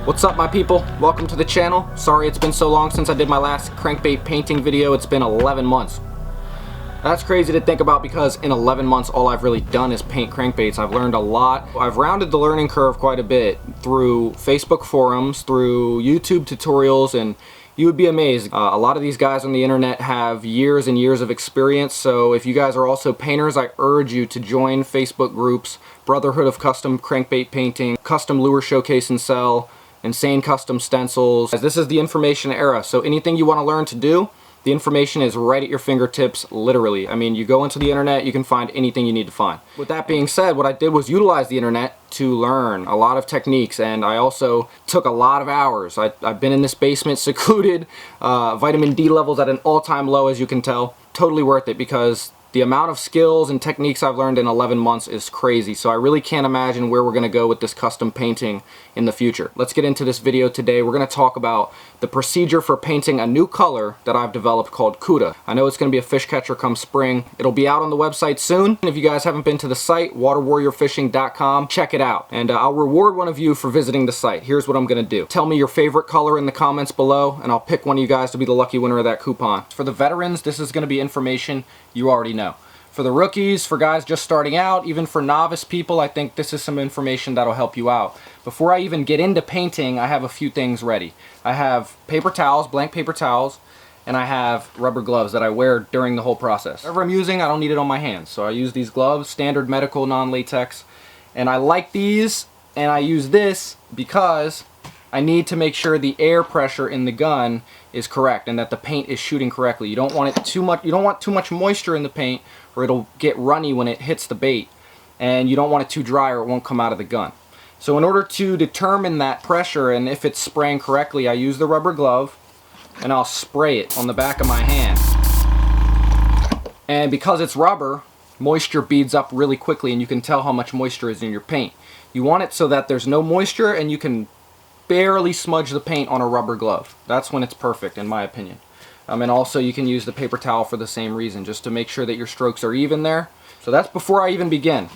What's up, my people? Welcome to the channel. Sorry it's been so long since I did my last crankbait painting video. It's been 11 months. That's crazy to think about because in 11 months all I've really done is paint crankbaits. I've learned a lot. I've rounded the learning curve quite a bit through Facebook forums, through YouTube tutorials, and you would be amazed. A lot of these guys on the internet have years and years of experience, so if you guys are also painters, I urge you to join Facebook groups, Brotherhood of Custom Crankbait Painting, Custom Lure Showcase and Sell, Insane Custom Stencils. This is the information era, so anything you want to learn to do, the information is right at your fingertips, literally. I mean, you go into the internet, you can find anything you need to find. With that being said, what I did was utilize the internet to learn a lot of techniques, and I also took a lot of hours. I've been in this basement secluded, vitamin D levels at an all-time low, as you can tell. Totally worth it because the amount of skills and techniques I've learned in 11 months is crazy, so I really can't imagine where we're going to go with this custom painting in the future. Let's get into this video today. We're going to talk about the procedure for painting a new color that I've developed called Kuda. I know it's going to be a fish catcher come spring. It'll be out on the website soon. If you guys haven't been to the site, waterwarriorfishing.com, check it out. And I'll reward one of you for visiting the site. Here's what I'm going to do. Tell me your favorite color in the comments below, and I'll pick one of you guys to be the lucky winner of that coupon. For the veterans, this is going to be information you already know. For the rookies, for guys just starting out, even for novice people, I think this is some information that'll help you out. Before I even get into painting, I have a few things ready. I have paper towels, blank paper towels, and I have rubber gloves that I wear during the whole process. Whatever I'm using, I don't need it on my hands, so I use these gloves, standard medical non-latex, and I like these, and I use this because I need to make sure the air pressure in the gun is correct and that the paint is shooting correctly. You don't want it too much. You don't want too much moisture in the paint, or it'll get runny when it hits the bait, and you don't want it too dry or it won't come out of the gun. So in order to determine that pressure and if it's spraying correctly, I use the rubber glove and I'll spray it on the back of my hand. And because it's rubber, moisture beads up really quickly and you can tell how much moisture is in your paint. You want it so that there's no moisture and you can barely smudge the paint on a rubber glove. That's when it's perfect, in my opinion. And also you can use the paper towel for the same reason, just to make sure that your strokes are even there. So that's before I even begin.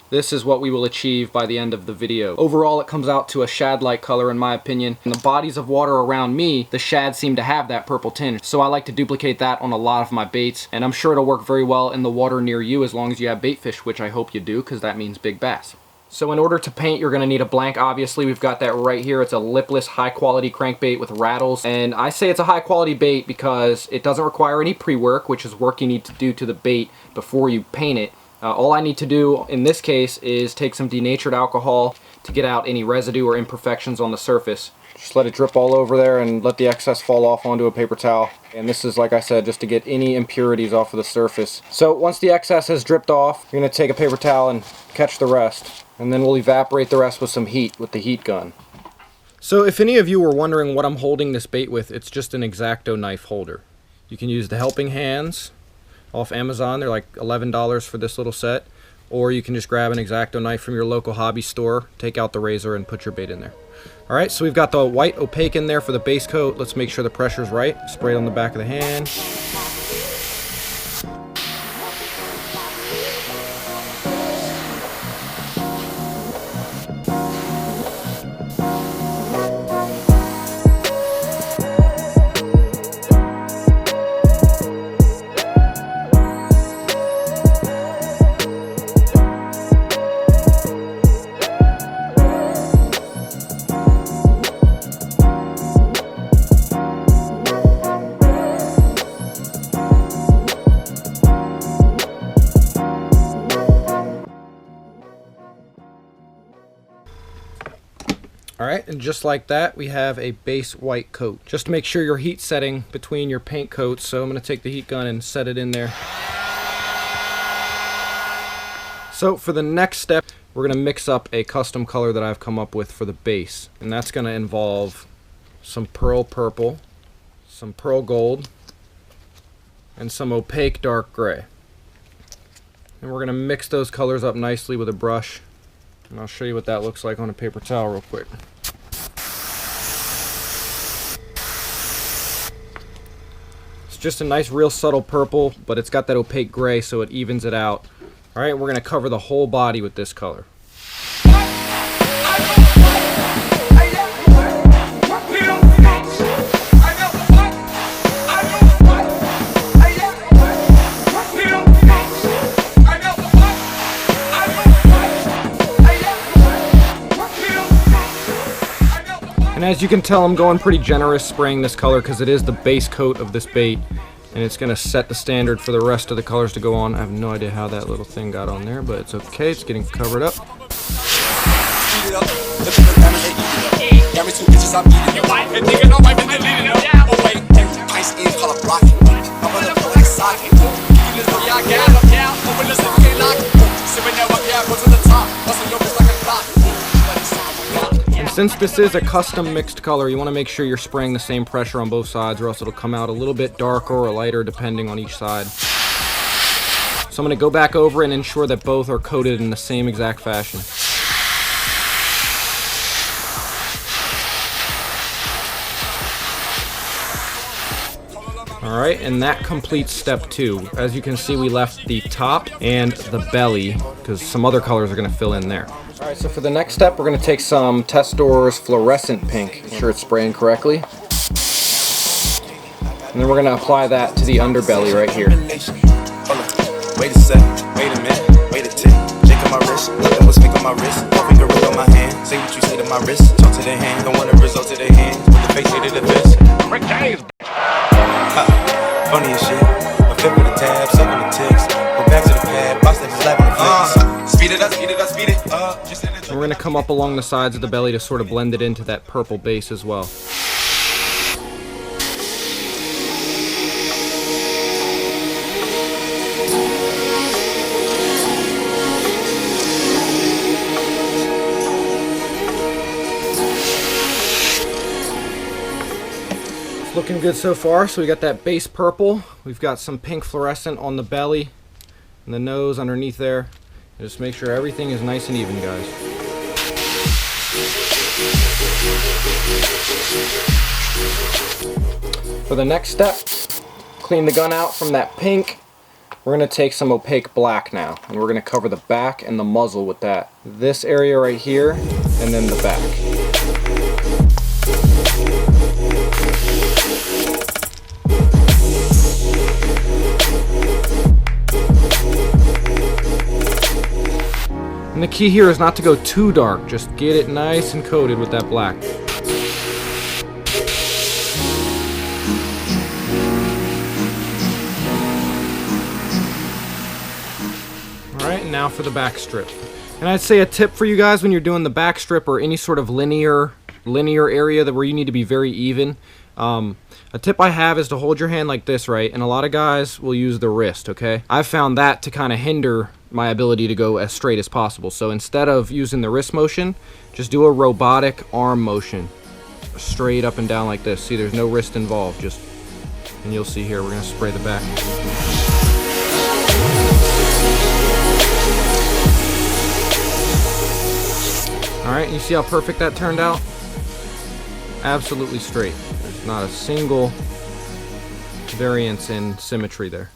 This is what we will achieve by the end of the video. Overall, it comes out to a shad-like color, in my opinion. In the bodies of water around me, the shad seem to have that purple tinge, so I like to duplicate that on a lot of my baits, and I'm sure it'll work very well in the water near you as long as you have bait fish, which I hope you do, because that means big bass. So in order to paint, you're going to need a blank. Obviously, we've got that right here. It's a lipless, high-quality crankbait with rattles. And I say it's a high-quality bait because it doesn't require any pre-work, which is work you need to do to the bait before you paint it. All I need to do in this case is take some denatured alcohol to get out any residue or imperfections on the surface. Just let it drip all over there and let the excess fall off onto a paper towel. And this is, like I said, just to get any impurities off of the surface. So once the excess has dripped off, you're going to take a paper towel and catch the rest. And then we'll evaporate the rest with some heat with the heat gun. So if any of you were wondering what I'm holding this bait with, it's just an X-Acto knife holder. You can use the Helping Hands off Amazon. They're like $11 for this little set. Or you can just grab an X-Acto knife from your local hobby store, take out the razor, and put your bait in there. Alright, so we've got the white opaque in there for the base coat. Let's make sure the pressure's right. Spray it on the back of the hand. Alright, and just like that, we have a base white coat. Just to make sure your heat setting between your paint coats, so I'm going to take the heat gun and set it in there. So for the next step, we're going to mix up a custom color that I've come up with for the base. And that's going to involve some pearl purple, some pearl gold, and some opaque dark gray. And we're going to mix those colors up nicely with a brush. And I'll show you what that looks like on a paper towel real quick. It's just a nice real subtle purple, but it's got that opaque gray so it evens it out. Alright, we're going to cover the whole body with this color. And as you can tell, I'm going pretty generous spraying this color because it is the base coat of this bait, and it's going to set the standard for the rest of the colors to go on. I have no idea how that little thing got on there, but it's okay. It's getting covered up. And since this is a custom mixed color, you want to make sure you're spraying the same pressure on both sides, or else it'll come out a little bit darker or lighter depending on each side. So I'm going to go back over and ensure that both are coated in the same exact fashion. Alright, and that completes step 2. As you can see, we left the top and the belly because some other colors are going to fill in there. Alright, so for the next step, we're going to take some Testors fluorescent pink. Make sure it's spraying correctly. And then we're going to apply that to the underbelly right here. Wait a sec, wait a minute, wait a tick. Shake on my wrist, nothing was fake on my wrist. Finger ring on my hand, say what you say to my wrist. Talk to their hand, don't want the result to their hands. With the face to the fist. Funny as shit. A flip with the tab, sucking the ticks. Go back to the pad, box like slapping the flicks. Speed it up, speed it up, speed it up. And we're going to come up along the sides of the belly to sort of blend it into that purple base as well. Looking good so far. So we got that base purple, we've got some pink fluorescent on the belly and the nose underneath there. And just make sure everything is nice and even, guys. For the next step, clean the gun out from that pink. We're going to take some opaque black now, and we're going to cover the back and the muzzle with that. This area right here, and then the back. And the key here is not to go too dark, just get it nice and coated with that black. Alright, now for the back strip. And I'd say a tip for you guys when you're doing the back strip or any sort of linear area where you need to be very even. A tip I have is to hold your hand like this, right? And a lot of guys will use the wrist, okay? I've found that to kind of hinder my ability to go as straight as possible. So instead of using the wrist motion, just do a robotic arm motion. Straight up and down like this. See, there's no wrist involved. And you'll see here, we're going to spray the back. Alright, you see how perfect that turned out? Absolutely straight. There's not a single variance in symmetry there.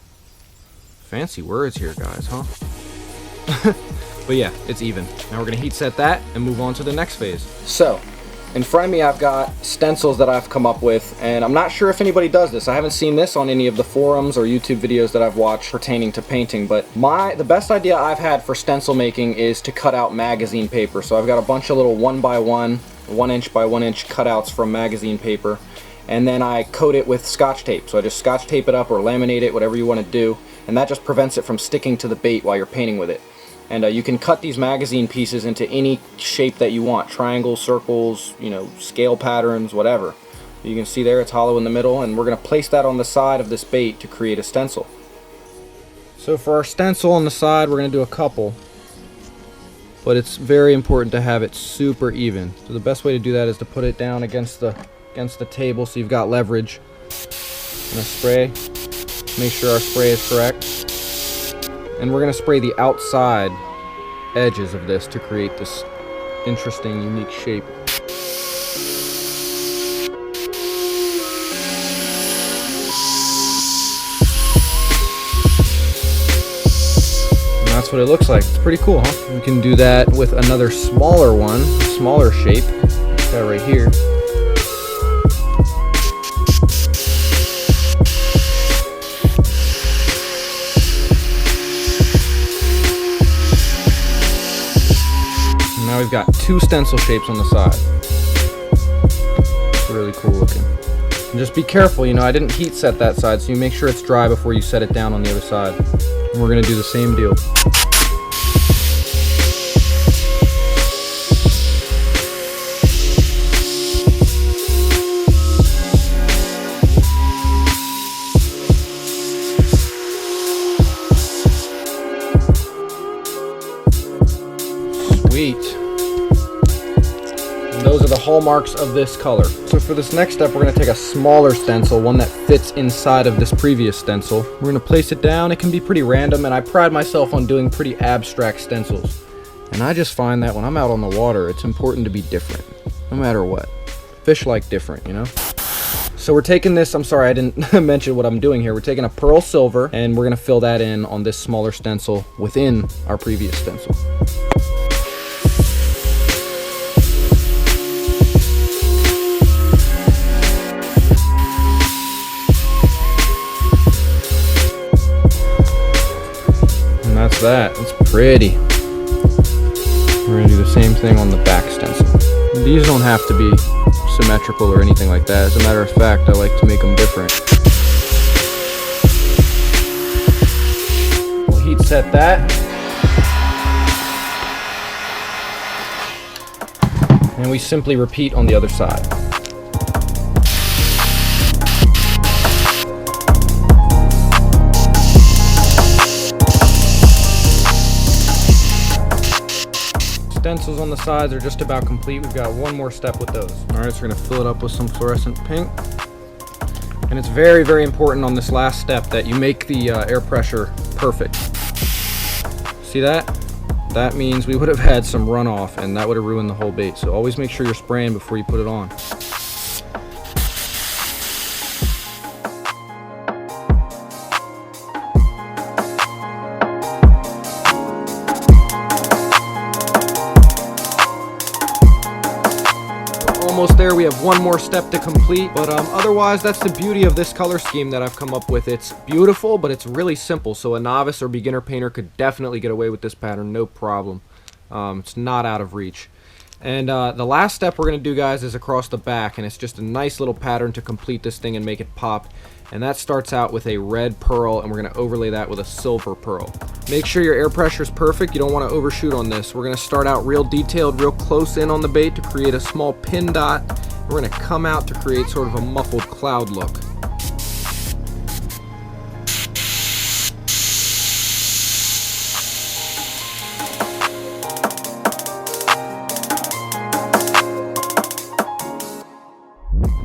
Fancy words here, guys, huh? But yeah, it's even. Now we're going to heat set that and move on to the next phase. So, in front of me I've got stencils that I've come up with, and I'm not sure if anybody does this. I haven't seen this on any of the forums or YouTube videos that I've watched pertaining to painting, but the best idea I've had for stencil making is to cut out magazine paper. So I've got a bunch of little 1x1, 1 inch by 1 inch cutouts from magazine paper, and then I coat it with Scotch tape. So I just Scotch tape it up or laminate it, whatever you want to do, and that just prevents it from sticking to the bait while you're painting with it. And you can cut these magazine pieces into any shape that you want. Triangles, circles, you know, scale patterns, whatever. You can see there it's hollow in the middle, and we're going to place that on the side of this bait to create a stencil. So for our stencil on the side, we're going to do a couple. But it's very important to have it super even. So the best way to do that is to put it down against the table so you've got leverage. I'm going to spray. Make sure our spray is correct. And we're going to spray the outside edges of this to create this interesting, unique shape. And that's what it looks like. It's pretty cool, huh? We can do that with another smaller one, smaller shape. That right here. Now we've got two stencil shapes on the side. It's really cool looking. And just be careful, you know, I didn't heat set that side, so you make sure it's dry before you set it down on the other side. And we're gonna do the same deal. Sweet. And those are the hallmarks of this color. So for this next step, we're going to take a smaller stencil, one that fits inside of this previous stencil. We're going to place it down. It can be pretty random, and I pride myself on doing pretty abstract stencils. And I just find that when I'm out on the water, it's important to be different, no matter what. Fish like different, you know? So we're taking this, I'm sorry I didn't mention what I'm doing here. We're taking a pearl silver, and we're going to fill that in on this smaller stencil within our previous stencil. That's that. It's pretty. We're going to do the same thing on the back stencil. These don't have to be symmetrical or anything like that. As a matter of fact, I like to make them different. We'll heat set that. And we simply repeat on the other side. Stencils on the sides are just about complete. We've got one more step with those. All right, so we're gonna fill it up with some fluorescent pink. And it's very, very important on this last step that you make the air pressure perfect. See that? That means we would have had some runoff, and that would have ruined the whole bait. So always make sure you're spraying before you put it on. Almost there. We have one more step to complete, but otherwise that's the beauty of this color scheme that I've come up with. It's beautiful, but it's really simple, so a novice or beginner painter could definitely get away with this pattern, no problem. It's not out of reach. And the last step we're going to do, guys, is across the back, and it's just a nice little pattern to complete this thing and make it pop. And that starts out with a red pearl, and we're going to overlay that with a silver pearl. Make sure your air pressure is perfect. You don't want to overshoot on this. We're going to start out real detailed, real close in on the bait to create a small pin dot. We're going to come out to create sort of a muffled cloud look.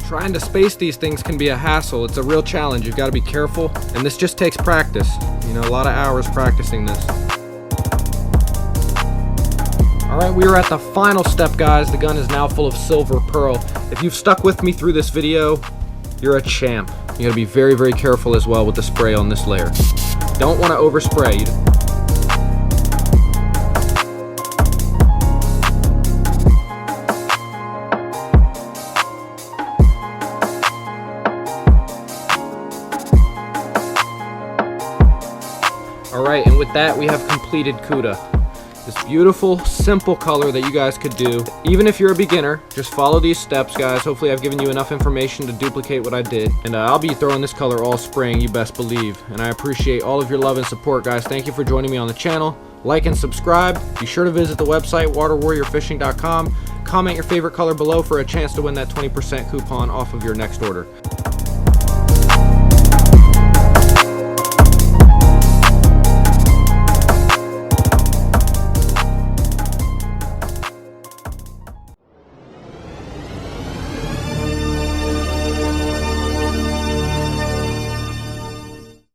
Trying to space these things can be a hassle. It's a real challenge. You've got to be careful, and this just takes practice. You know, a lot of hours practicing this. All right, we are at the final step, guys. The gun is now full of silver pearl. If you've stuck with me through this video, you're a champ. You got to be very, very careful as well with the spray on this layer. Don't want to overspray. Alright, and with that we have completed Kuda. This beautiful, simple color that you guys could do. Even if you're a beginner, just follow these steps, guys. Hopefully I've given you enough information to duplicate what I did. And I'll be throwing this color all spring, you best believe. And I appreciate all of your love and support, guys. Thank you for joining me on the channel. Like and subscribe. Be sure to visit the website, waterwarriorfishing.com. Comment your favorite color below for a chance to win that 20% coupon off of your next order.